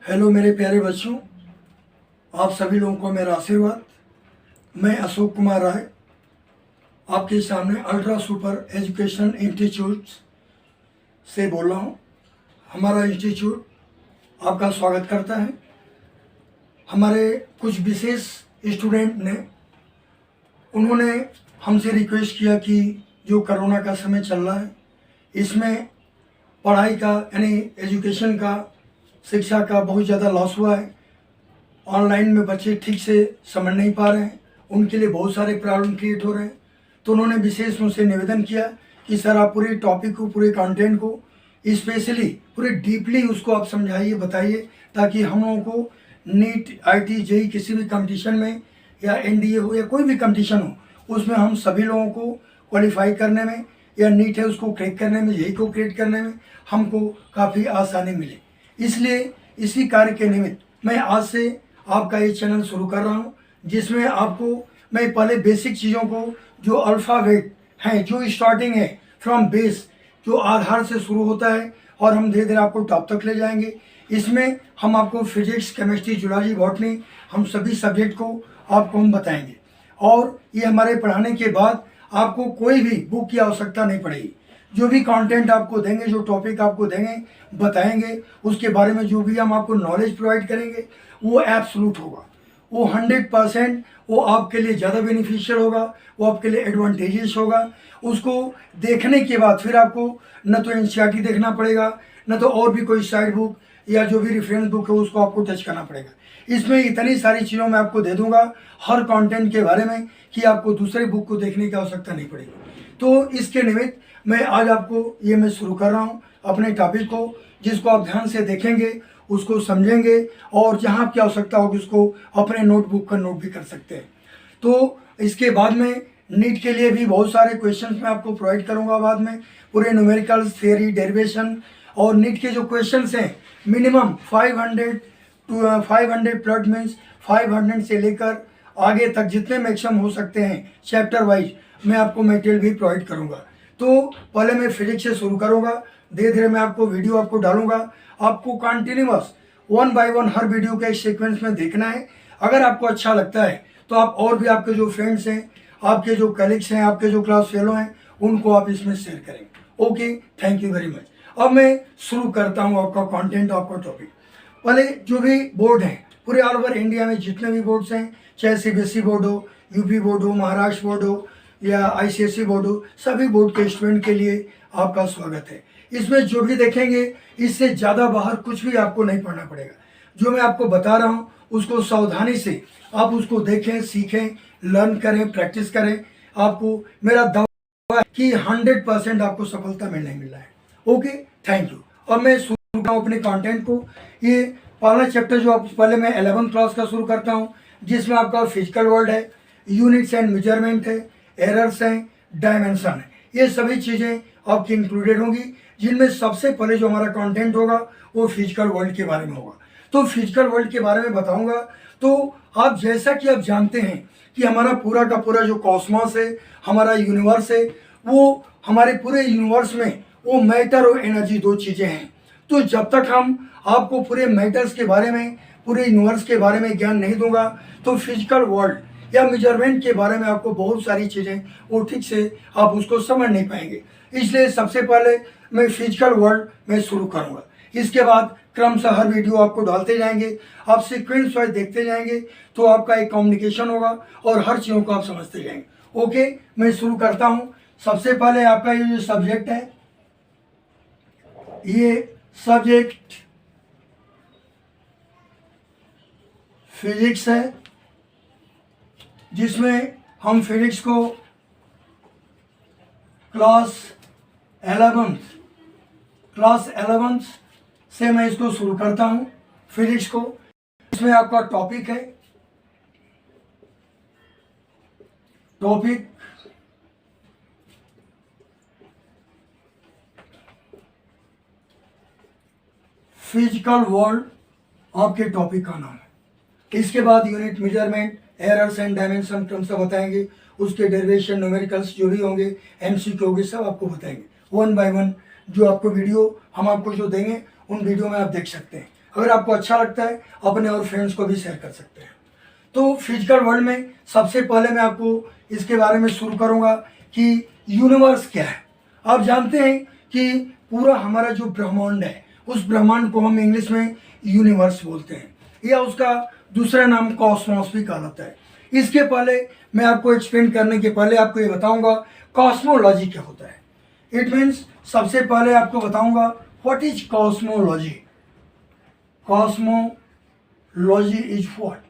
Hello मेरे प्यारे बच्चों, आप सभी लोगों को मेरा आशीर्वाद। मैं अशोक कुमार राय आपके सामने अल्ट्रा सुपर एजुकेशन इंस्टीट्यूट से बोल रहा हूँ। हमारा इंस्टीट्यूट आपका स्वागत करता है। हमारे कुछ विशेष स्टूडेंट ने उन्होंने हमसे रिक्वेस्ट किया कि जो कोरोना का समय चल रहा है, इसमें पढ़ाई का यानी एजुकेशन का, शिक्षा का बहुत ज़्यादा लॉस हुआ है। ऑनलाइन में बच्चे ठीक से समझ नहीं पा रहे हैं, उनके लिए बहुत सारे प्रॉब्लम क्रिएट हो रहे हैं। तो उन्होंने विशेष मुझसे निवेदन किया कि सर आप पूरे टॉपिक को, पूरे कंटेंट को स्पेशली पूरे डीपली उसको आप समझाइए, बताइए, ताकि हम लोगों को नीट, आईटी, जेई किसी भी कंपटीशन में या एनडीए हो या कोई भी कंपटीशन हो, उसमें हम सभी लोगों को क्वालिफाई करने में या नीट है उसको क्रैक करने में, जेई को क्रैक करने में हमको काफ़ी आसानी मिले। इसलिए इसी कार्य के निमित्त मैं आज से आपका ये चैनल शुरू कर रहा हूँ, जिसमें आपको मैं पहले बेसिक चीज़ों को, जो अल्फ़ाबेट हैं, जो स्टार्टिंग है फ्रॉम बेस, जो आधार से शुरू होता है, और हम धीरे धीरे आपको टॉप तक ले जाएंगे। इसमें हम आपको फिजिक्स, केमिस्ट्री, जूलॉजी, बॉटनी, हम सभी सब्जेक्ट को आपको हम बताएंगे। और ये हमारे पढ़ाने के बाद आपको कोई भी बुक की आवश्यकता नहीं पड़ेगी। जो भी कंटेंट आपको देंगे, जो टॉपिक आपको देंगे, बताएंगे, उसके बारे में जो भी हम आपको नॉलेज प्रोवाइड करेंगे, वो एब्सोल्यूट होगा, वो 100% वो आपके लिए ज़्यादा बेनिफिशियल होगा, वो आपके लिए एडवांटेजेस होगा। उसको देखने के बाद फिर आपको न तो एनसीईआरटी देखना पड़ेगा, न तो और भी कोई साइड बुक या जो भी रेफरेंस बुक है उसको आपको टच करना पड़ेगा। इसमें इतनी सारी चीज़ों में आपको दे दूंगा हर कंटेंट के बारे में कि आपको दूसरे बुक को देखने की आवश्यकता नहीं पड़ेगी। तो इसके निमित्त मैं आज आपको ये मैं शुरू कर रहा हूँ अपने टॉपिक को, जिसको आप ध्यान से देखेंगे, उसको समझेंगे, और जहाँ आपकी आवश्यकता होगी उसको अपने नोटबुक का नोट भी कर सकते हैं। तो इसके बाद में नीट के लिए भी बहुत सारे क्वेश्चंस मैं आपको प्रोवाइड करूँगा बाद में, पूरे न्यूमेरिकल्स, थियरी, डेरिवेशन। और नीट के जो क्वेश्चंस हैं मिनिमम 500 प्लस मीन्स 500 से लेकर आगे तक जितने मैक्सिमम हो सकते हैं चैप्टर वाइज मैं आपको मटेरियल भी प्रोवाइड करूँगा। तो पहले मैं फिजिक्स से शुरू करूँगा, धीरे धीरे मैं आपको वीडियो आपको डालूंगा। आपको कंटिन्यूअस 1 बाय 1 हर वीडियो के सीक्वेंस में देखना है। अगर आपको अच्छा लगता है तो आप और भी आपके जो फ्रेंड्स हैं, आपके जो कलीग्स हैं, आपके जो क्लास फेलो हैं, उनको आप इसमें शेयर करेंगे। Okay, thank you very much. अब मैं शुरू करता हूँ आपका कंटेंट, आपका टॉपिक। पहले जो भी बोर्ड हैं पूरे ऑल ओवर इंडिया में, जितने भी बोर्ड्स हैं, चाहे सीबीएसई बोर्ड हो, यूपी बोर्ड हो, महाराष्ट्र बोर्ड हो या आईसीएसई बोर्ड हो, सभी बोर्ड के स्टूडेंट के लिए आपका स्वागत है। इसमें जो भी देखेंगे इससे ज़्यादा बाहर कुछ भी आपको नहीं पढ़ना पड़ेगा। जो मैं आपको बता रहा हूँ उसको सावधानी से आप उसको देखें, सीखें, लर्न करें, प्रैक्टिस करें। आपको मेरा दावा है कि 100% आपको सफलता मिलना ही मिलना है। Okay, thank you. अब मैं शुरू करता हूँ अपने कंटेंट को। ये पहला चैप्टर जो आप पहले मैं 11th क्लास का शुरू करता हूँ, जिसमें आपका फिजिकल वर्ल्ड है, यूनिट्स एंड मेजरमेंट है, एरर्स हैं, डायमेंशन है। ये सभी चीज़ें आपकी इंक्लूडेड होंगी, जिनमें सबसे पहले जो हमारा कंटेंट होगा वो फिजिकल वर्ल्ड के बारे में होगा। तो फिजिकल वर्ल्ड के बारे में बताऊंगा। तो आप जैसा कि आप जानते हैं कि हमारा पूरा का पूरा जो कॉस्मॉस है, हमारा यूनिवर्स है, वो हमारे पूरे यूनिवर्स में वो मैटर और एनर्जी दो चीज़ें हैं। तो जब तक हम आपको पूरे मैटर्स के बारे में, पूरे यूनिवर्स के बारे में ज्ञान नहीं दूंगा, तो फिजिकल वर्ल्ड या मेजरमेंट के बारे में आपको बहुत सारी चीज़ें वो ठीक से आप उसको समझ नहीं पाएंगे। इसलिए सबसे पहले मैं फिजिकल वर्ल्ड में शुरू करूंगा। इसके बाद क्रमशः हर वीडियो आपको डालते जाएंगे, आप सीक्वेंस वाइज देखते जाएंगे, तो आपका एक कम्युनिकेशन होगा और हर चीज़ों को आप समझते जाएंगे। ओके, मैं शुरू करता हूँ। सबसे पहले आपका ये जो सब्जेक्ट है, ये सब्जेक्ट फिजिक्स है, जिसमें हम फिजिक्स को क्लास 11th से मैं इसको शुरू करता हूँ फिजिक्स को। इसमें आपका टॉपिक है, टॉपिक फिजिकल वर्ल्ड आपके टॉपिक का नाम है। इसके बाद unit, measurement, errors and dimension क्रमशः बताएंगे। उसके डेरिवेशन, न्यूमेरिकल्स जो भी होंगे, एमसीक्यू होंगे, सब आपको बताएंगे 1 बाय 1। जो आपको वीडियो हम आपको जो देंगे उन वीडियो में आप देख सकते हैं। अगर आपको अच्छा लगता है अपने और फ्रेंड्स को भी शेयर कर सकते हैं। तो फिजिकल वर्ल्ड में सबसे पहले मैं आपको इसके बारे में शुरू करूंगा कि यूनिवर्स क्या है। आप जानते हैं कि पूरा हमारा जो ब्रह्मांड है, उस ब्रह्मांड को हम इंग्लिश में यूनिवर्स बोलते हैं, या उसका दूसरा नाम कॉस्मोस भी कहलाता है। इसके पहले मैं आपको एक्सप्लेन करने के पहले आपको ये बताऊंगा कॉस्मोलॉजी क्या होता है। इट मीन्स सबसे पहले आपको बताऊंगा what is cosmology. Cosmology is what?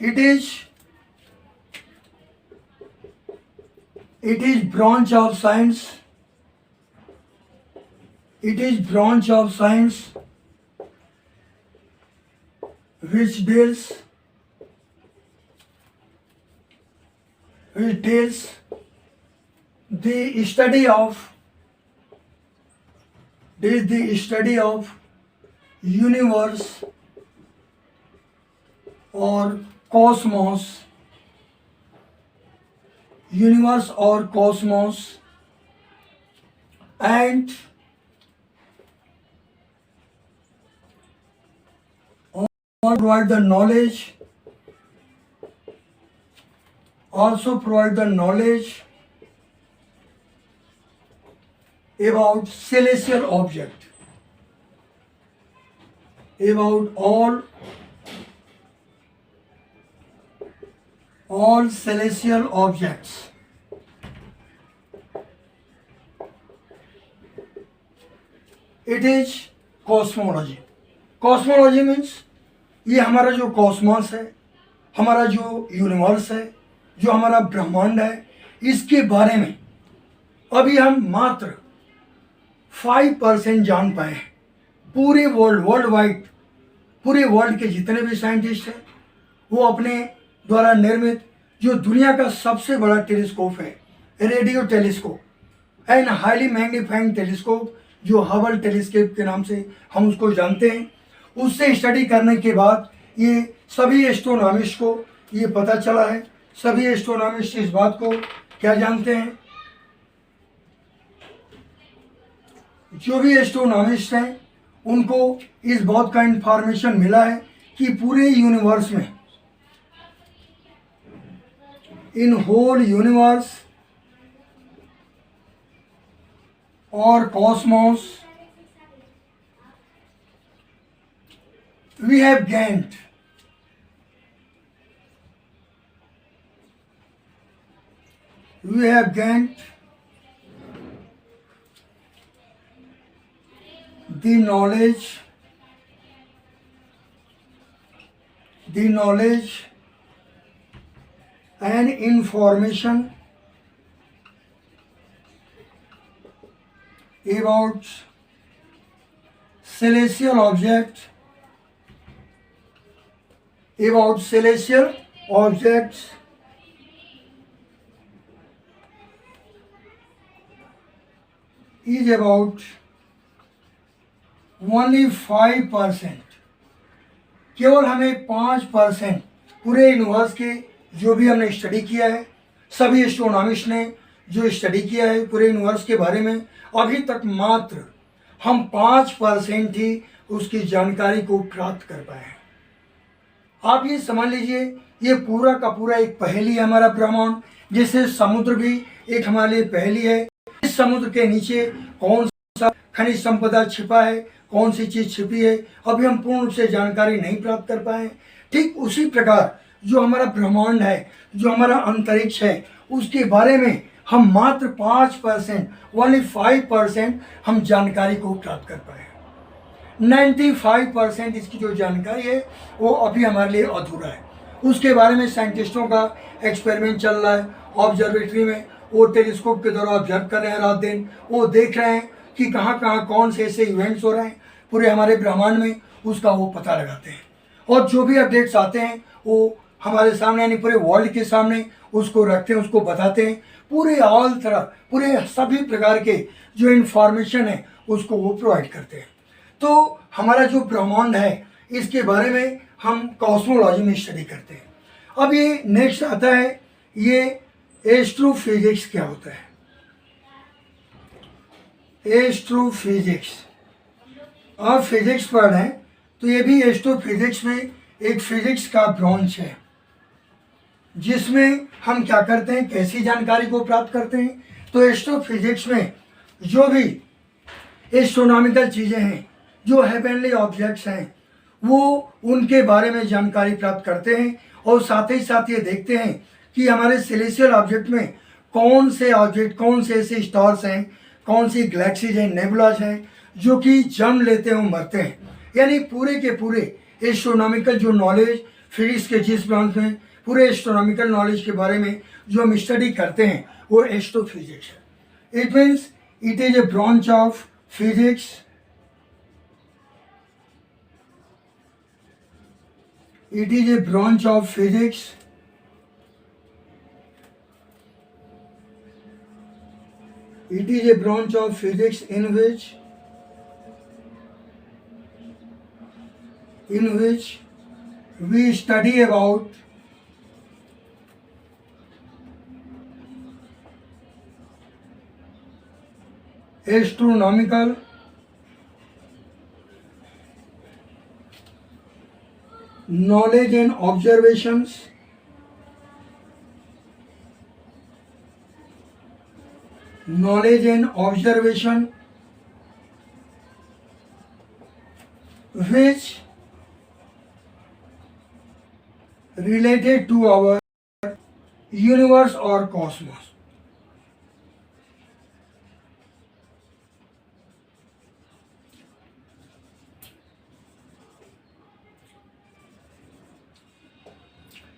It is branch of science. It is branch of science which deals the study of universe or cosmos, and provide the knowledge, also provide the knowledge about celestial object, about all celestial objects. It is cosmology. Cosmology means ये हमारा जो Cosmos है, हमारा जो universe है, जो हमारा ब्रह्मांड है, इसके बारे में अभी हम मात्र 5% जान पाए हैं। पूरे वर्ल्ड वाइड, पूरे वर्ल्ड के जितने भी साइंटिस्ट हैं, वो अपने द्वारा निर्मित जो दुनिया का सबसे बड़ा टेलीस्कोप है, radio telescope and highly magnifying telescope, जो हबल टेलीस्कोप के नाम से हम उसको जानते हैं, उससे स्टडी करने के बाद ये सभी एस्ट्रोनॉमिस्ट को ये पता चला है। सभी एस्ट्रोनॉमिस्ट इस बात को क्या जानते हैं, जो भी एस्ट्रोनॉमिस्ट हैं उनको इस बात का इंफॉर्मेशन मिला है कि पूरे यूनिवर्स में, इन होल यूनिवर्स और Cosmos, we have gained the knowledge and information about celestial objects, is about only 5%। केवल हमें 5% पूरे यूनिवर्स के जो भी हमने स्टडी किया है, सभी एस्ट्रोनॉमिस्ट ने जो स्टडी किया है पूरे यूनिवर्स के बारे में, अभी तक मात्र हम 5% ही उसकी जानकारी को प्राप्त कर पाए हैं। आप ये समझ लीजिए, ये पूरा का पूरा एक पहेली है हमारा ब्रह्मांड, जैसे समुद्र भी एक हमारे लिए पहेली है। इस समुद्र के नीचे कौन सा खनिज संपदा छिपा है, कौन सी चीज छिपी है, अभी हम पूर्ण रूप से जानकारी नहीं प्राप्त कर पाए। ठीक उसी प्रकार जो हमारा ब्रह्मांड है, जो हमारा अंतरिक्ष है, उसके बारे में हम मात्र 5%, ओनली 5% हम जानकारी को प्राप्त कर पाए। 95% इसकी जो जानकारी है वो अभी हमारे लिए अधूरा है। उसके बारे में साइंटिस्टों का एक्सपेरिमेंट चल रहा है ऑब्जर्वेटरी में, वो टेलीस्कोप के द्वारा ऑब्जर्व कर रहे हैं रात दिन, वो देख रहे हैं कि कहाँ कहाँ कौन से ऐसे इवेंट्स हो रहे हैं पूरे हमारे ब्रह्मांड में, उसका वो पता लगाते हैं। और जो भी अपडेट्स आते हैं वो हमारे सामने, यानी पूरे वर्ल्ड के सामने उसको रखते हैं, उसको बताते हैं। पूरे ऑल तरह, पूरे सभी प्रकार के जो इन्फॉर्मेशन है उसको वो प्रोवाइड करते हैं। तो हमारा जो ब्रह्मांड है इसके बारे में हम कॉस्मोलॉजी में स्टडी करते हैं। अब ये नेक्स्ट आता है, ये एस्ट्रोफिजिक्स क्या होता है। एस्ट्रोफिजिक्स आप फिजिक्स पढ़ रहे हैं तो ये भी एस्ट्रोफिजिक्स में एक फिजिक्स का ब्रांच है, जिसमें हम क्या करते हैं, कैसी जानकारी को प्राप्त करते हैं। तो एस्ट्रोफिजिक्स में जो भी एस्ट्रोनॉमिकल चीज़ें हैं, जो हेवनली ऑब्जेक्ट्स हैं, वो उनके बारे में जानकारी प्राप्त करते हैं और साथ ही साथ ये देखते हैं कि हमारे सेलेस्टियल ऑब्जेक्ट में कौन से ऑब्जेक्ट, कौन से ऐसे स्टार्स हैं, कौन सी गैलेक्सीज हैं, नेबुलाज हैं जो कि जन्म लेते हैं, मरते हैं। यानी पूरे के पूरे एस्ट्रोनॉमिकल जो नॉलेज फिजिक्स के जिस ब्रांच में पूरे एस्ट्रोनॉमिकल नॉलेज के बारे में जो हम स्टडी करते हैं वो एस्ट्रोफिजिक्स है। It means it is a branch of physics it is a branch of physics it is a branch of physics in which we study about astronomical knowledge and observations which related to our universe or cosmos.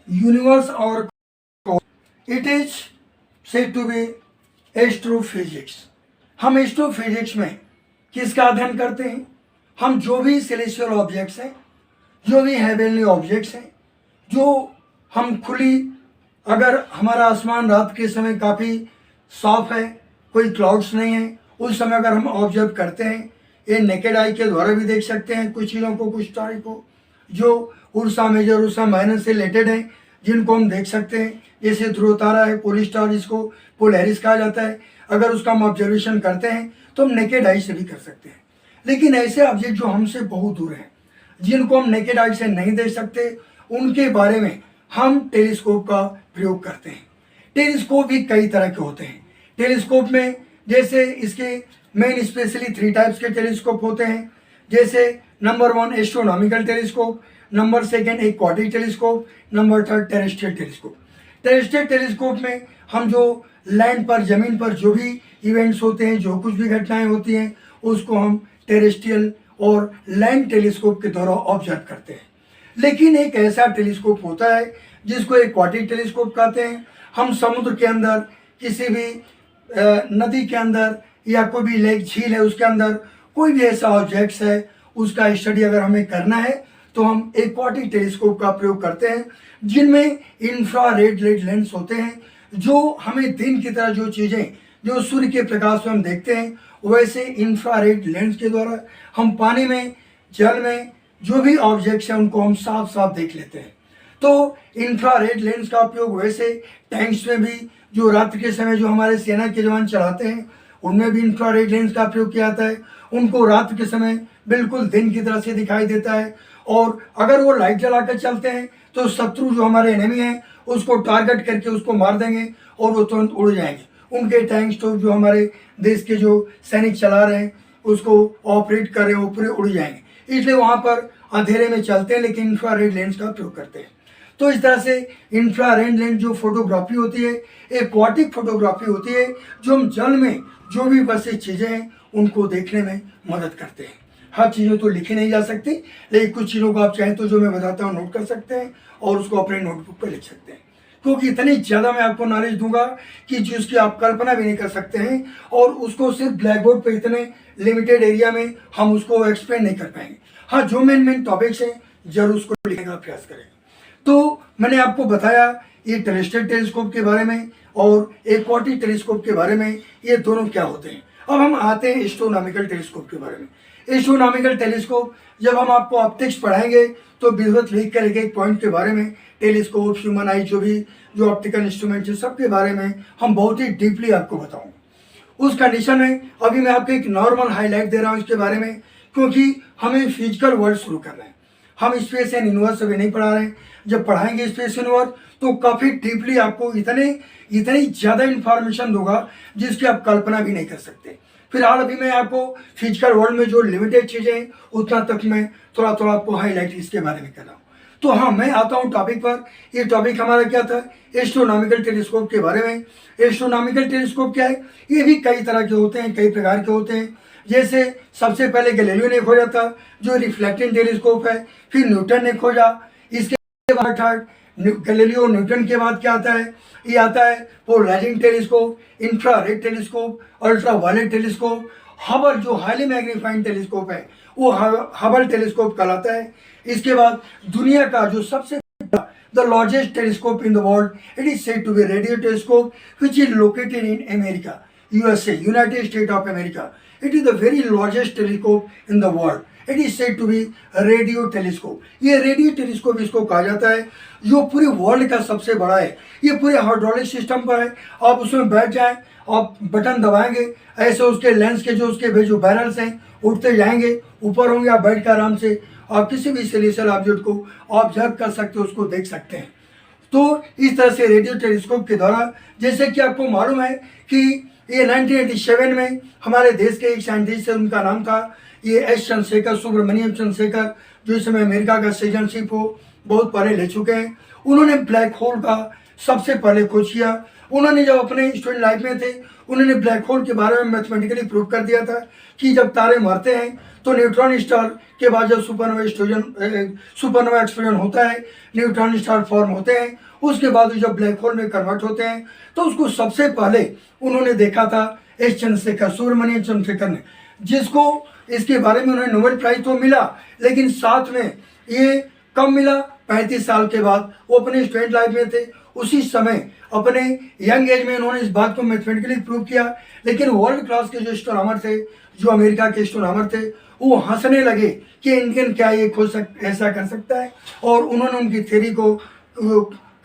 Universe or cosmos. It is said to be astrophysics. हम astrophysics में किसका अध्ययन करते हैं? हम जो भी celestial objects हैं, जो भी हेवनली ऑब्जेक्ट्स हैं, जो हम खुली, अगर हमारा आसमान रात के समय काफ़ी साफ है, कोई क्लाउड्स नहीं है, उस समय अगर हम ऑब्जर्व करते हैं, ये नेकेड आई के द्वारा भी देख सकते हैं कुछ चीज़ों को, कुछ तारे को जो उर्सा मेजर, उर्सा माइनर से रिलेटेड है, जिनको हम देख सकते हैं। जैसे ध्रुव तारा है, पोल स्टार, जिसको पोलैरिस कहा जाता है। अगर उसका हम ऑब्जर्वेशन करते हैं तो हम नेकेड आई से भी कर सकते हैं। लेकिन ऐसे ऑब्जेक्ट जो हमसे बहुत दूर हैं, जिनको हम नेकेड आई से नहीं देख सकते, उनके बारे में हम टेलीस्कोप का प्रयोग करते हैं। टेलीस्कोप भी कई तरह के होते हैं। टेलीस्कोप में जैसे इसके मेन स्पेशली 3 टाइप्स के टेलीस्कोप होते हैं। जैसे number 1 astronomical telescope, number 2 aquatic telescope, number 3 terrestrial telescope. Terrestrial telescope में हम जो लैंड पर, ज़मीन पर जो भी इवेंट्स होते हैं, जो कुछ भी घटनाएं होती हैं, उसको हम टेरेस्ट्रियल और लैंड टेलीस्कोप के द्वारा ऑब्जर्व करते हैं। लेकिन एक ऐसा टेलीस्कोप होता है जिसको एक्वाटिक टेलीस्कोप कहते हैं। हम समुद्र के अंदर, किसी भी नदी के अंदर या कोई भी लेक, झील है, उसके अंदर कोई भी ऐसा ऑब्जेक्ट्स है, उसका स्टडी अगर हमें करना है तो हम एक्वाटिक टेलीस्कोप का प्रयोग करते हैं, जिनमें इंफ्रारेड लेंस होते हैं, जो हमें दिन की तरह जो चीज़ें जो सूर्य के प्रकाश में हम देखते हैं, वैसे इंफ्रारेड लेंस के द्वारा हम पानी में, जल में जो भी ऑब्जेक्ट्स हैं उनको हम साफ साफ देख लेते हैं। तो इंफ्रारेड लेंस का उपयोग वैसे टैंक्स में भी, जो रात्रि के समय जो हमारे सेना के जवान चलाते हैं, उनमें भी इंफ्रारेड लेंस का प्रयोग किया जाता है। उनको रात के समय बिल्कुल दिन की तरह से दिखाई देता है, और अगर वो लाइट जलाकर चलते हैं तो शत्रु जो हमारे एनिमी हैं उसको टारगेट करके उसको मार देंगे और वो तुरंत उड़ जाएंगे। उनके टैंक्स तो जो हमारे देश के जो सैनिक चला रहे हैं उसको ऑपरेट कर रहे हैं, वो पूरे उड़ जाएंगे। इसलिए वहाँ पर अंधेरे में चलते हैं, लेकिन इंफ्रारेड लेंस का प्रयोग करते हैं। तो इस तरह से इंफ्रारेड लेंस जो फोटोग्राफी होती है, एक्वाटिक फोटोग्राफी होती है, जो हम जल में जो भी बसी चीज़ें हैं उनको देखने में मदद करते हैं। हर चीज़ों तो लिखी नहीं जा सकती, लेकिन कुछ चीज़ों को आप चाहें तो जो मैं बताता हूँ नोट कर सकते हैं और उसको अपने नोटबुक पर लिख सकते हैं, क्योंकि इतनी ज़्यादा मैं आपको नॉलेज दूंगा कि जिसकी आप कल्पना भी नहीं कर सकते हैं, और उसको सिर्फ ब्लैक बोर्ड पर इतने लिमिटेड एरिया में हम उसको एक्सप्लेन नहीं कर पाएंगे। हाँ, जो मेन टॉपिक्स हैं जरूर उसको लिखने का प्रयास करें। तो मैंने आपको बताया ये टेरेस्ट्रियल टेलीस्कोप के बारे में और एक्वाटिक टेलीस्कोप के बारे में, ये दोनों क्या होते हैं। अब हम आते हैं एस्ट्रोनॉमिकल टेलीस्कोप के बारे में। एस्ट्रोनॉमिकल टेलीस्कोप जब हम आपको ऑप्टिक्स पढ़ाएंगे तो विधिवत लिख कर एक पॉइंट के बारे में, टेलीस्कोप, ह्यूमन आई, जो ऑप्टिकल इंस्ट्रूमेंट है, सब के बारे में हम बहुत ही डीपली आपको बताऊंगा। उस कंडीशन में अभी मैं आपको एक नॉर्मल हाईलाइट दे रहा हूँ इसके बारे में क्योंकि हमें फिजिकल वर्ल्ड शुरू करना है। हम स्पेस एंड यूनिवर्स अभी नहीं पढ़ा रहे हैं। जब पढ़ाएंगे स्पेस यूनिवर्स तो काफ़ी डीपली आपको इतनी ज़्यादा इंफॉर्मेशन दूंगा जिसकी आप कल्पना भी नहीं कर सकते। फिलहाल अभी मैं आपको फिजिकल वर्ल्ड में जो लिमिटेड चीज़ें हैं उतना तक मैं थोड़ा थोड़ा आपको हाईलाइट इसके बारे में कर रहा हूँ। तो हाँ, मैं आता हूँ टॉपिक पर। ये टॉपिक हमारा क्या था? एस्ट्रोनॉमिकल टेलीस्कोप के बारे में। एस्ट्रोनॉमिकल टेलीस्कोप क्या है? ये भी कई तरह के होते हैं, कई प्रकार के होते हैं। जैसे सबसे पहले गैलीलियो ने खोजा था जो रिफ्लेक्टिंग टेलीस्कोप है, फिर न्यूटन ने खोजा। इसके बाद गैलीलियो न्यूटन के बाद क्या आता है? ये आता है polarizing telescope, infrared telescope, ultraviolet telescope. Hubble जो हाईली मैग्नीफाइंग टेलीस्कोप है वो हबल टेलीस्कोप कहलाता है। इसके बाद दुनिया का जो सबसे the largest telescope in the world, it is said to be radio telescope which is located in America, USA, United States of America. It is the very largest telescope in the world. It is said to be radio telescope. ये radio telescope इसको कहा जाता है जो पूरे world का सबसे बड़ा है। ये पूरे हाइड्रोलिक सिस्टम पर है। आप उसमें बैठ जाएं, आप बटन दबाएंगे, ऐसे उसके लेंस के जो बैरल्स हैं उठते जाएंगे, ऊपर होंगे। आप बैठ कर आराम से आप किसी भी सेलेशियल ऑब्जेक्ट को ऑब्जर्व कर सकते हो, उसको देख सकते हैं। तो इस तरह से रेडियो टेलीस्कोप के द्वारा, जैसे कि आपको मालूम है कि ये 1987 में हमारे देश के एक साइंटिस्ट है, उनका नाम था ये एस चंद्रशेखर, सुब्रमण्यम चंद्रशेखर, जो इस समय अमेरिका का सिटीजनशिप हो बहुत पहले ले चुके हैं। उन्होंने ब्लैक होल का सबसे पहले खोज किया। उन्होंने जब अपने स्टूडेंट लाइफ में थे, उन्होंने ब्लैक होल के बारे में मैथमेटिकली प्रूव कर दिया था कि जब तारे मरते हैं तो न्यूट्रॉन स्टार के बाद जब सुपरनोवा एक्सप्लोजन होता है, न्यूट्रॉन स्टार फॉर्म होते हैं, उसके बाद जब ब्लैक होल में कन्वर्ट होते हैं, तो उसको सबसे पहले उन्होंने देखा था एस चंद्रशेखर, सुब्रमण्यम चंद्रशेखर ने, जिसको इसके बारे में उन्हें नोबेल प्राइज तो मिला, लेकिन साथ में ये कब मिला? 35 साल के बाद। वो अपने स्टूडेंट लाइफ में थे, उसी समय अपने यंग एज में उन्होंने इस बात को मैथमेटिकली प्रूव किया। लेकिन वर्ल्ड क्लास के जो एस्ट्रोनॉमर थे, जो अमेरिका के एस्ट्रोनॉमर थे, वो हंसने लगे कि इंडियन क्या ये ऐसा कर सकता है, और उन्होंने उनकी थ्योरी को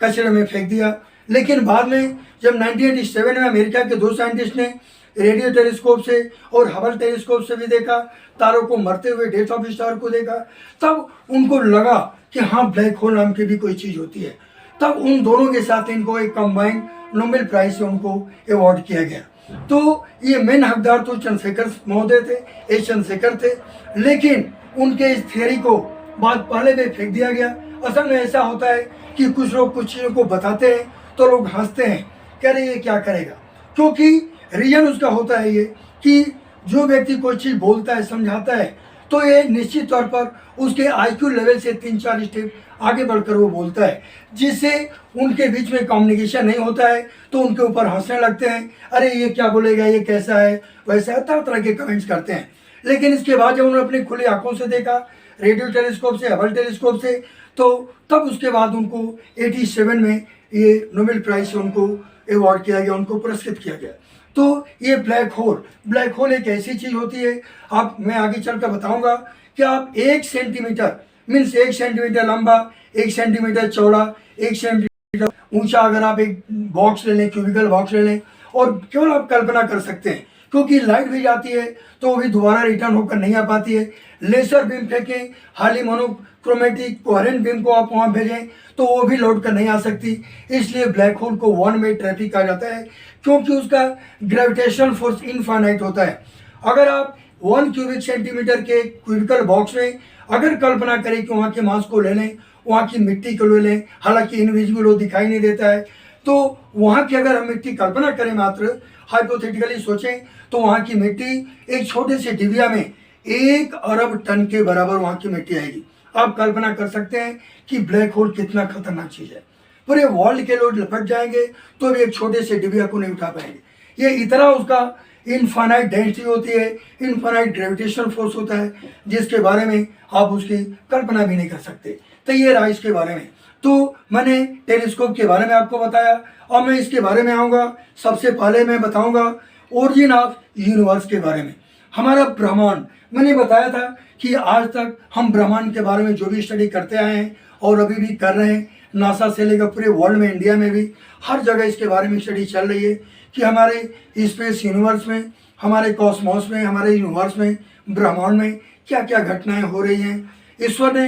कचरे में फेंक दिया। लेकिन बाद में जब 1987 में अमेरिका के दो साइंटिस्ट ने रेडियो टेलीस्कोप से और हबल टेलीस्कोप से भी देखा, तारों को मरते हुए, डेथ ऑफ स्टार को देखा, तब उनको लगा कि हाँ, ब्लैक होल नाम की भी कोई चीज़ होती है। तब उन दोनों के साथ इनको एक कंबाइंड नोबेल प्राइज से उनको अवार्ड किया गया। तो ये मेन हकदार तो चंद्रशेखर महोदय थे, एस चंद्रशेखर थे, लेकिन उनके इस थियरी को बाद पहले भी फेंक दिया गया। असल में ऐसा होता है कि कुछ लोग कुछ चीज़ों को बताते हैं तो लोग हंसते हैं, कह रहे ये क्या करेगा, क्योंकि रीजन उसका होता है ये कि जो व्यक्ति कोई चीज़ बोलता है, समझाता है, तो ये निश्चित तौर पर उसके आईक्यू लेवल से 3-4 स्टेप आगे बढ़कर वो बोलता है, जिससे उनके बीच में कम्युनिकेशन नहीं होता है, तो उनके ऊपर हंसने लगते हैं, अरे ये क्या बोलेगा, ये कैसा है, वैसा है, तरह तरह के कमेंट्स करते हैं। लेकिन इसके बाद जब उन्होंने अपनी खुली आंखों से देखा, रेडियो टेलीस्कोप से, हबल टेलीस्कोप से, तो तब उसके बाद उनको 87 में ये नोबेल प्राइज से उनको अवार्ड किया गया, उनको पुरस्कृत किया गया। तो ये ब्लैक होल एक ऐसी चीज़ होती है, मैं आगे चलकर बताऊंगा कि आप 1 सेंटीमीटर मीन्स 1 सेंटीमीटर लंबा, 1 सेंटीमीटर चौड़ा, 1 सेंटीमीटर ऊंचा अगर आप एक बॉक्स ले लें, क्यूबिकल बॉक्स ले लें, और केवल आप कल्पना कर सकते हैं, क्योंकि लाइट भी जाती है तो वो भी दोबारा रिटर्न होकर नहीं आ पाती है। लेजर बीम फेंकें, हाईली मोनोक्रोमेटिक कोहेरेंट बीम को आप वहाँ भेजें तो वो भी लौट कर नहीं आ सकती। इसलिए ब्लैक होल को वन वे ट्रैफिक कहा जाता है, क्योंकि उसका ग्रेविटेशनल फोर्स इनफाइनाइट होता है। अगर आप 1 क्यूबिक सेंटीमीटर के क्यूबिकल बॉक्स में अगर कल्पना करें कि वहाँ के मास को ले लें, वहाँ की मिट्टी को ले लें, हालांकि इनविजिबल वो दिखाई नहीं देता है, तो वहाँ की अगर हम मिट्टी कल्पना करें, मात्र हाइपोथेटिकली सोचें, तो वहाँ की मिट्टी एक छोटे से डिबिया में 1 अरब टन के बराबर वहाँ की मिट्टी आएगी। आप कल्पना कर सकते हैं कि ब्लैक होल कितना खतरनाक चीज़ है। पूरे वर्ल्ड के लोग लपट जाएंगे तो भी एक छोटे से डिबिया को नहीं उठा पाएंगे। ये इतना उसका इनफाइनाइट डेंसिटी होती है, इनफाइनाइट ग्रेविटेशनल फोर्स होता है, जिसके बारे में आप उसकी कल्पना भी नहीं कर सकते। तो ये रहा इसके बारे में। तो मैंने टेलीस्कोप के बारे में आपको बताया, और मैं इसके बारे में आऊँगा। सबसे पहले मैं बताऊँगा ओरिजिन ऑफ यूनिवर्स के बारे में। हमारा ब्रह्मांड, मैंने बताया था कि आज तक हम ब्रह्मांड के बारे में जो भी स्टडी करते आए हैं और अभी भी कर रहे हैं, नासा से लेकर पूरे वर्ल्ड में, इंडिया में भी हर जगह इसके बारे में स्टडी चल रही है कि हमारे स्पेस यूनिवर्स में, हमारे कॉस्मोस में, हमारे यूनिवर्स में, ब्रह्मांड में क्या क्या घटनाएं हो रही हैं। ईश्वर ने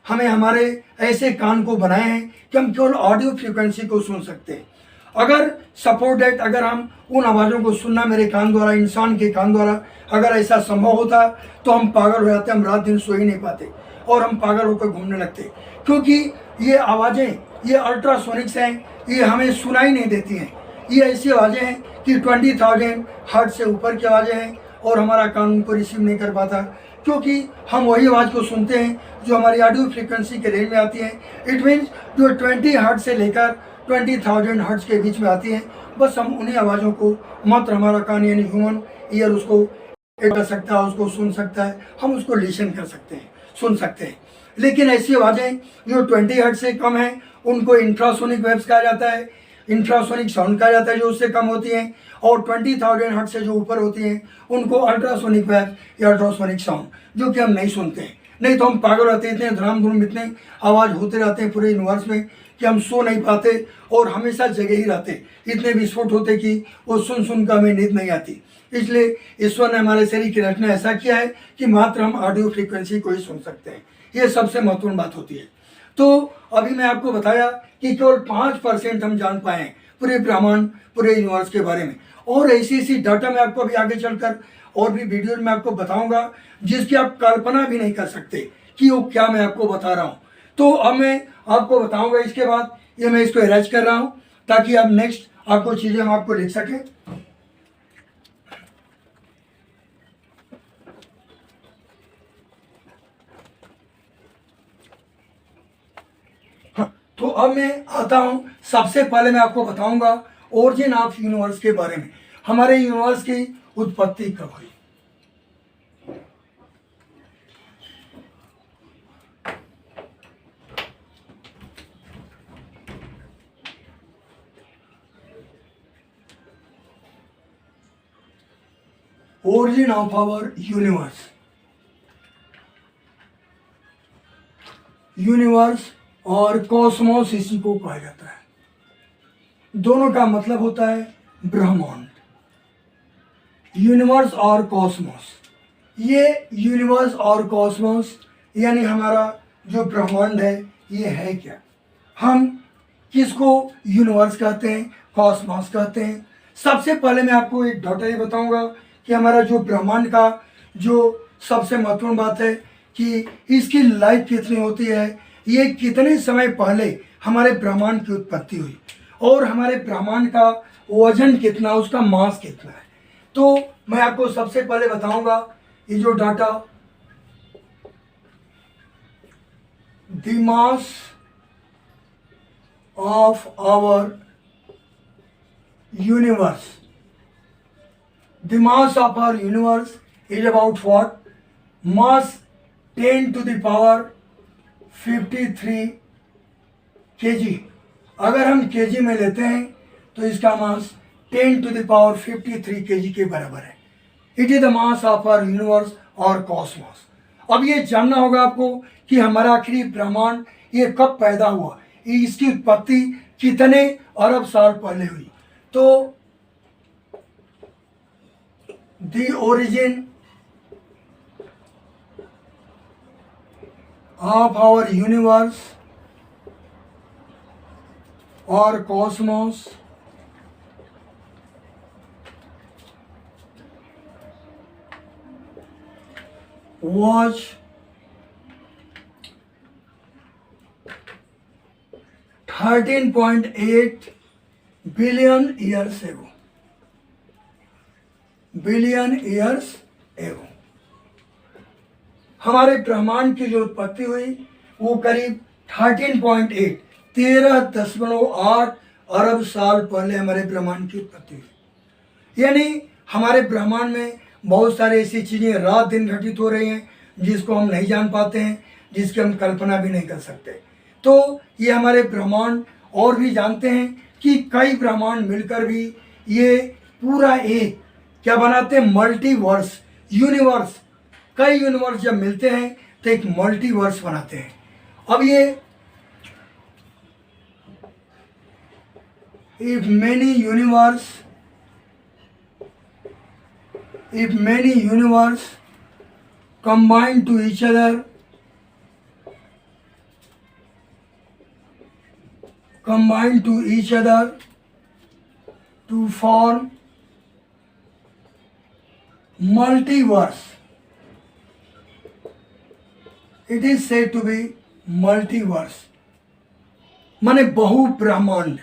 हमें हमारे ऐसे कान को बनाए हैं कि हम केवल ऑडियो फ्रीक्वेंसी को सुन सकते हैं। अगर सपोर्ट दैट, अगर हम उन आवाज़ों को सुनना मेरे कान द्वारा, इंसान के कान द्वारा अगर ऐसा संभव होता तो हम पागल हो जाते, हम रात दिन सो ही नहीं पाते और हम पागल होकर घूमने लगते, क्योंकि ये आवाज़ें, ये अल्ट्रासोनिक्स हैं, ये हमें सुनाई नहीं देती हैं। ये ऐसी आवाज़ें हैं कि 20,000 हर्ट्ज से ऊपर की आवाज़ें हैं और हमारा कान उनको रिसीव नहीं कर पाता, क्योंकि हम वही आवाज़ को सुनते हैं जो हमारी ऑडियो फ्रीक्वेंसी के रेंज में आती है। इट मीन्स जो 20 हर्ट्ज से लेकर 20,000 हर्ट्ज के बीच में आती हैं, बस हम उन्हीं आवाज़ों को मात्र हमारा कान यानी ह्यूमन ईयर उसको कर सकता है, उसको सुन सकता है, हम उसको लिसन कर सकते हैं, सुन सकते हैं। लेकिन ऐसी आवाज़ें जो 20 हर्ट्ज से कम हैं उनको इंफ्रासोनिक वेव्स कहा जाता है, इंफ्रासोनिक साउंड कहा जाता है जो उससे कम होती हैं, और 20,000 हर्ट्ज से जो ऊपर होती हैं उनको अल्ट्रासोनिक वेव्स या अल्ट्रासोनिक साउंड, जो कि हम नहीं सुनते हैं। नहीं तो हम पागल रहते, इतने धड़ाम धुम इतने आवाज़ होते रहते हैं पूरे यूनिवर्स में कि हम सो नहीं पाते और हमेशा जगे ही रहते, इतने विस्फोट होते कि वो सुन कर हमें नींद नहीं आती। इसलिए ईश्वर ने हमारे शरीर की रचना ऐसा किया है कि मात्र हम ऑडियो फ्रीक्वेंसी को ही सुन सकते हैं। ये सबसे महत्वपूर्ण बात होती है। तो अभी मैं आपको बताया कि केवल 5% हम जान पाए हैं पूरे ब्रह्मांड, पूरे यूनिवर्स के बारे में, और ऐसी डाटा मैं आपको अभी आगे चलकर और भी वीडियो में आपको बताऊंगा जिसकी आप कल्पना भी नहीं कर सकते कि वो क्या मैं आपको बता रहा हूँ। तो अब मैं आपको बताऊंगा, इसके बाद ये मैं इसको इरेज कर रहा हूँ ताकि अब नेक्स्ट आपको चीज़ें हम आपको लिख सकें। तो अब मैं आता हूं, सबसे पहले मैं आपको बताऊंगा ओरिजिन ऑफ यूनिवर्स के बारे में, हमारे यूनिवर्स की उत्पत्ति कब हुई। Origin of our universe, universe और कॉस्मोस इसी को कहा जाता है। दोनों का मतलब होता है ब्रह्मांड। यूनिवर्स और कॉस्मोस, ये यूनिवर्स और कॉस्मोस यानी हमारा जो ब्रह्मांड है ये है क्या। हम किसको यूनिवर्स कहते हैं, कॉस्मोस कहते हैं। सबसे पहले मैं आपको एक डाटा ये बताऊंगा कि हमारा जो ब्रह्मांड का जो सबसे महत्वपूर्ण बात है कि इसकी लाइफ कितनी होती है, ये कितने समय पहले हमारे ब्रह्मांड की उत्पत्ति हुई और हमारे ब्रह्मांड का वजन कितना, उसका मास कितना है। तो मैं आपको सबसे पहले बताऊंगा ये जो data, the mass of our universe, the mass of our universe is about what, mass 10 to the power 53 kg। अगर हम kg में लेते हैं तो इसका मास 10 to the power 53 kg के बराबर है। It is the mass of our universe और कॉस्मोस। अब ये जानना होगा आपको कि हमारा आखिरी ब्रह्मांड ये कब पैदा हुआ, इसकी उत्पत्ति कितने अरब साल पहले हुई। तो the origin of our universe or cosmos was 13.8 billion years ago, billion years ago। हमारे ब्रह्मांड की जो उत्पत्ति हुई वो करीब 13.8 अरब साल पहले हमारे ब्रह्मांड की उत्पत्ति हुई। यानी हमारे ब्रह्मांड में बहुत सारी ऐसी चीज़ें रात दिन घटित हो रही हैं जिसको हम नहीं जान पाते हैं, जिसकी हम कल्पना भी नहीं कर सकते। तो ये हमारे ब्रह्मांड, और भी जानते हैं कि कई ब्रह्मांड मिलकर भी ये पूरा एक क्या बनाते हैं, मल्टीवर्स, यूनिवर्स। कई यूनिवर्स जब मिलते हैं तो एक मल्टीवर्स बनाते हैं। अब ये if many universe combine to each other to form multiverse, it is said to be multiverse, माने बहु ब्रह्मांड।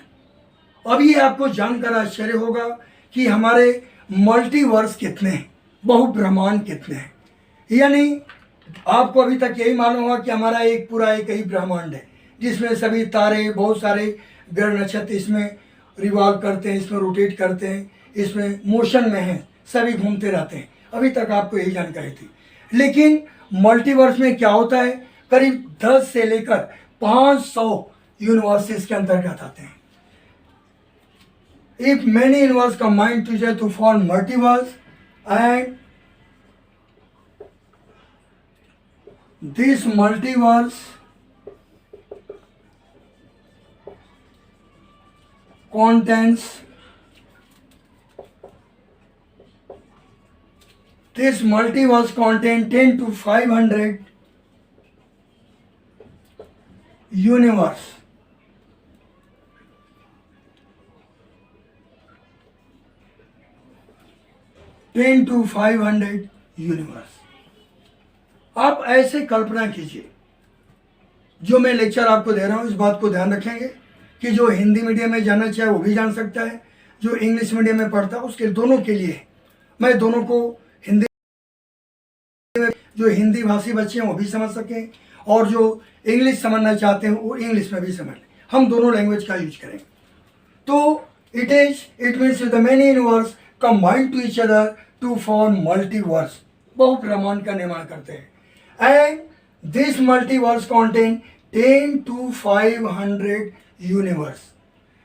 अब ये आपको जानकर आश्चर्य होगा कि हमारे मल्टीवर्स कितने हैं, बहु ब्रह्मांड कितने हैं। यानी आपको अभी तक यही मालूम होगा कि हमारा एक पूरा एक ही ब्रह्मांड है जिसमें सभी तारे, बहुत सारे ग्रह नक्षत्र इसमें रिवॉल्व करते हैं, इसमें रोटेट करते हैं, इसमें मोशन में हैं, सभी घूमते रहते हैं। अभी तक आपको यही जानकारी थी। लेकिन मल्टीवर्स में क्या होता है, करीब 10 से लेकर 500 यूनिवर्सेस के अंतर्गत आते हैं। If many universes combine together to form multiverse, and this multiverse contains 10 to 500 universe. Ten to 500 universe. आप ऐसे कल्पना कीजिए, जो मैं लेक्चर आपको दे रहा हूँ इस बात को ध्यान रखेंगे कि जो हिंदी मीडियम में जानना चाहे वो भी जान सकता है, जो इंग्लिश मीडियम में पढ़ता है उसके दोनों के लिए मैं दोनों को हिंदी में, जो हिंदी भाषी बच्चे हैं वो भी समझ सकें और जो इंग्लिश समझना चाहते हैं वो इंग्लिश में भी समझ लें। हम दोनों लैंग्वेज का यूज करेंगे। तो it means the many universe combine to each other to form multiverse, बहु ब्रह्मांड का निर्माण करते हैं। And this multiverse contain 10 to 500 universe,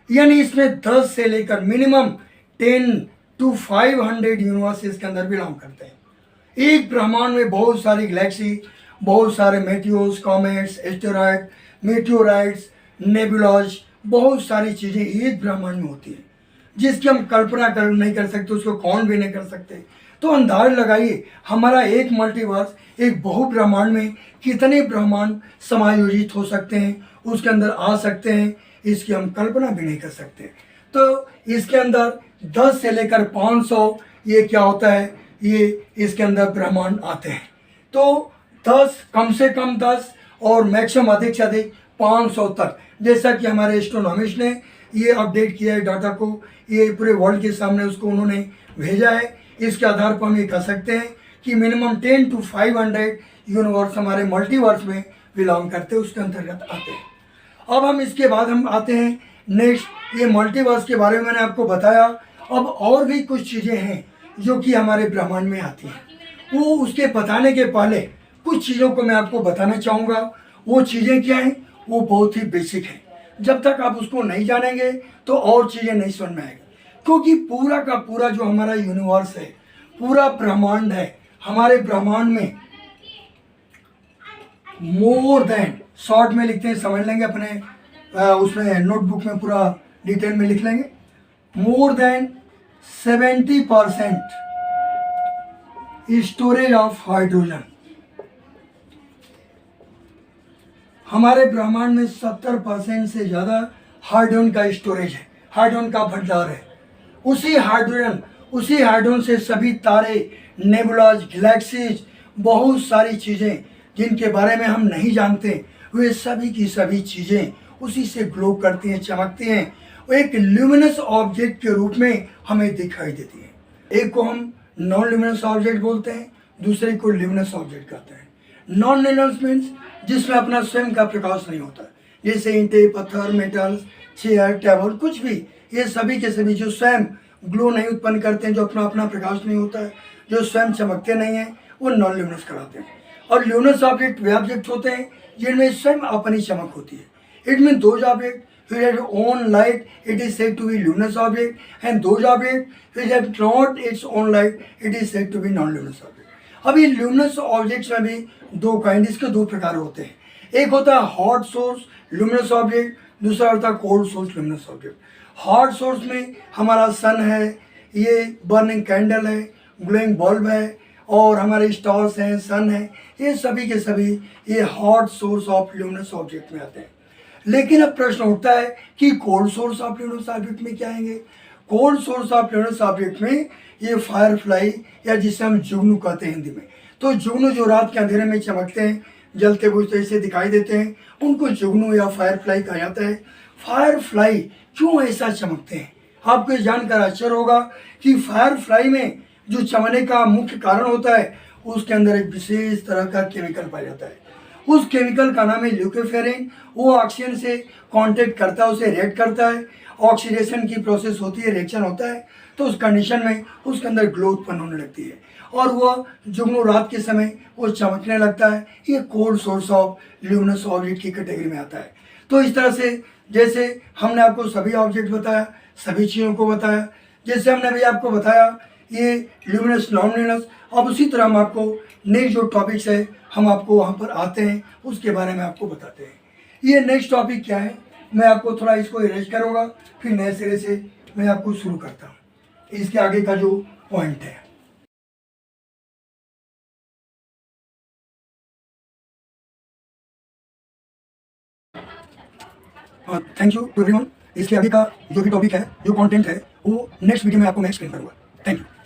यानी इसमें 10 से लेकर मिनिमम 10 to 500 यूनिवर्स इसके अंदर बिलोंग करते हैं। एक ब्रह्मांड में बहुत सारी गैलेक्सी, बहुत सारे मेटियोर्स, कॉमेट्स, एस्टेरॉयड, मेटियोराइट्स, नेबुलाज, बहुत सारी चीज़ें एक ब्रह्मांड में होती है जिसकी हम कल्पना नहीं कर सकते, उसको कौन भी नहीं कर सकते। तो अंदाज लगाइए हमारा एक मल्टीवर्स, एक बहु ब्रह्मांड में कितने ब्रह्मांड समायोजित हो सकते हैं, उसके अंदर आ सकते हैं, इसकी हम कल्पना भी नहीं कर सकते। तो इसके अंदर 10 से लेकर 500 ये क्या होता है, ये इसके अंदर ब्रह्मांड आते हैं। तो 10, कम से कम 10 और मैक्सिमम अधिक से अधिक 500 तक, जैसा कि हमारे एस्ट्रोनॉमिस्ट ने ये अपडेट किया है डाटा को, ये पूरे वर्ल्ड के सामने उसको उन्होंने भेजा है। इसके आधार पर हम ये कह सकते हैं कि मिनिमम 10 to 500 यूनिवर्स हमारे मल्टीवर्स में बिलोंग करते हैं, उसके अंतर्गत आते हैं। अब हम इसके बाद हम आते हैं नेक्स्ट, ये मल्टीवर्स के बारे में मैंने आपको बताया। अब और भी कुछ चीज़ें हैं जो कि हमारे ब्रह्मांड में आती हैं, वो उसके बताने के पहले कुछ चीज़ों को मैं आपको बताना चाहूँगा। वो चीज़ें क्या हैं, वो बहुत ही बेसिक हैं। जब तक आप उसको नहीं जानेंगे तो और चीज़ें नहीं समझ में आएगी, क्योंकि पूरा का पूरा जो हमारा यूनिवर्स है, पूरा ब्रह्मांड है, हमारे ब्रह्मांड में मोर देन, शॉर्ट में लिखते हैं, समझ लेंगे अपने उसमें नोटबुक में पूरा डिटेल में लिख लेंगे, more than 70% storage of hydrogen. हमारे ब्रह्मांड में 70% से ज़्यादा हाइड्रोजन का स्टोरेज है, हाइड्रोजन का भंडार है। उसी हाइड्रोजन से सभी तारे, नेबुलाज, गैलेक्सीज, बहुत सारी चीज़ें जिनके बारे में हम नहीं जानते, वे सभी की सभी चीज़ें उसी से ग्लो करती हैं, चमकती हैं। वो एक ल्यूमिनस ऑब्जेक्ट के रूप में हमें दिखाई देती है। एक को हम नॉन ल्यूमिनस ऑब्जेक्ट बोलते हैं, दूसरे को ल्यूमिनस ऑब्जेक्ट कहते हैं। नॉन ल्यूमिनस मीन्स जिसमें अपना स्वयं का प्रकाश नहीं होता, जैसे ईंटें, पत्थर, मेटल्स, चेयर, टेबल, कुछ भी, ये सभी के सभी जो स्वयं ग्लो नहीं उत्पन्न करते हैं, जो अपना प्रकाश नहीं होता है, जो स्वयं चमकते नहीं हैं, वो नॉन ल्यूमिनस कहलाते हैं। और ल्यूमिनस ऑब्जेक्ट वे ऑब्जेक्ट होते हैं जिनमें स्वयं अपनी चमक होती है। It mean those object which have own light, it is said to be luminous object, and those objects which have not its own light, it is said to be non-luminous object. अब ये luminous objects में भी दो kind, इसके दो प्रकार होते हैं। एक होता है हॉट सोर्स ल्यूमिनस ऑब्जेक्ट, दूसरा होता है cold source luminous object. Hot source में हमारा सन है, ये बर्निंग कैंडल है, ग्लोइंग बल्ब है, और हमारे स्टार्स हैं, सन है, ये सभी के सभी ये hot source of luminous object में आते हैं। लेकिन अब प्रश्न उठता है कि cold source of luminous object में क्या आएंगे? Cold source of luminous object में ये फायर फ्लाई, या जिसे हम जुगनू कहते हैं हिंदी में। तो जुगनू जो रात के अंधेरे में चमकते हैं, जलते बुझते ऐसे दिखाई देते हैं, उनको जुगनू या फायर फ्लाई कहा जाता है। फायर फ्लाई क्यों ऐसा चमकते हैं? आपको ये जानकर आश्चर्य होगा कि फायर फ्लाई में जो चमकने का मुख्य कारण होता है, उसके अंदर एक विशेष तरह का केमिकल पाया जाता है। उस केमिकल का नाम है ल्यूकोफेरिन। वो ऑक्सीजन से कांटेक्ट करता है, उसे रिएक्ट करता है, ऑक्सीडेशन की प्रोसेस होती है, रिएक्शन होता है, तो उस कंडीशन में उसके अंदर ग्लो उत्पन्न होने लगती है और वह जुगनू रात के समय वो चमकने लगता है। ये cold source of luminous object की कैटेगरी में आता है। तो इस तरह से जैसे हमने आपको सभी ऑब्जेक्ट बताया, सभी चीज़ों को बताया, जैसे हमने अभी आपको बताया ये ल्यूमिनस नॉन ल्यूमिनस, अब उसी तरह हम आपको नेक्स्ट जो टॉपिक्स है हम आपको वहाँ पर आते हैं, उसके बारे में आपको बताते हैं। ये नेक्स्ट टॉपिक क्या है, मैं आपको थोड़ा इसको इरेज करूँगा, फिर नए सिरे से मैं आपको शुरू करता हूँ इसके आगे का जो पॉइंट है। Thank you everyone. इसके आगे का जो भी टॉपिक है, जो कंटेंट है, वो नेक्स्ट वीडियो में आपको मैं एक्सप्लेन करूँगा। Thank you.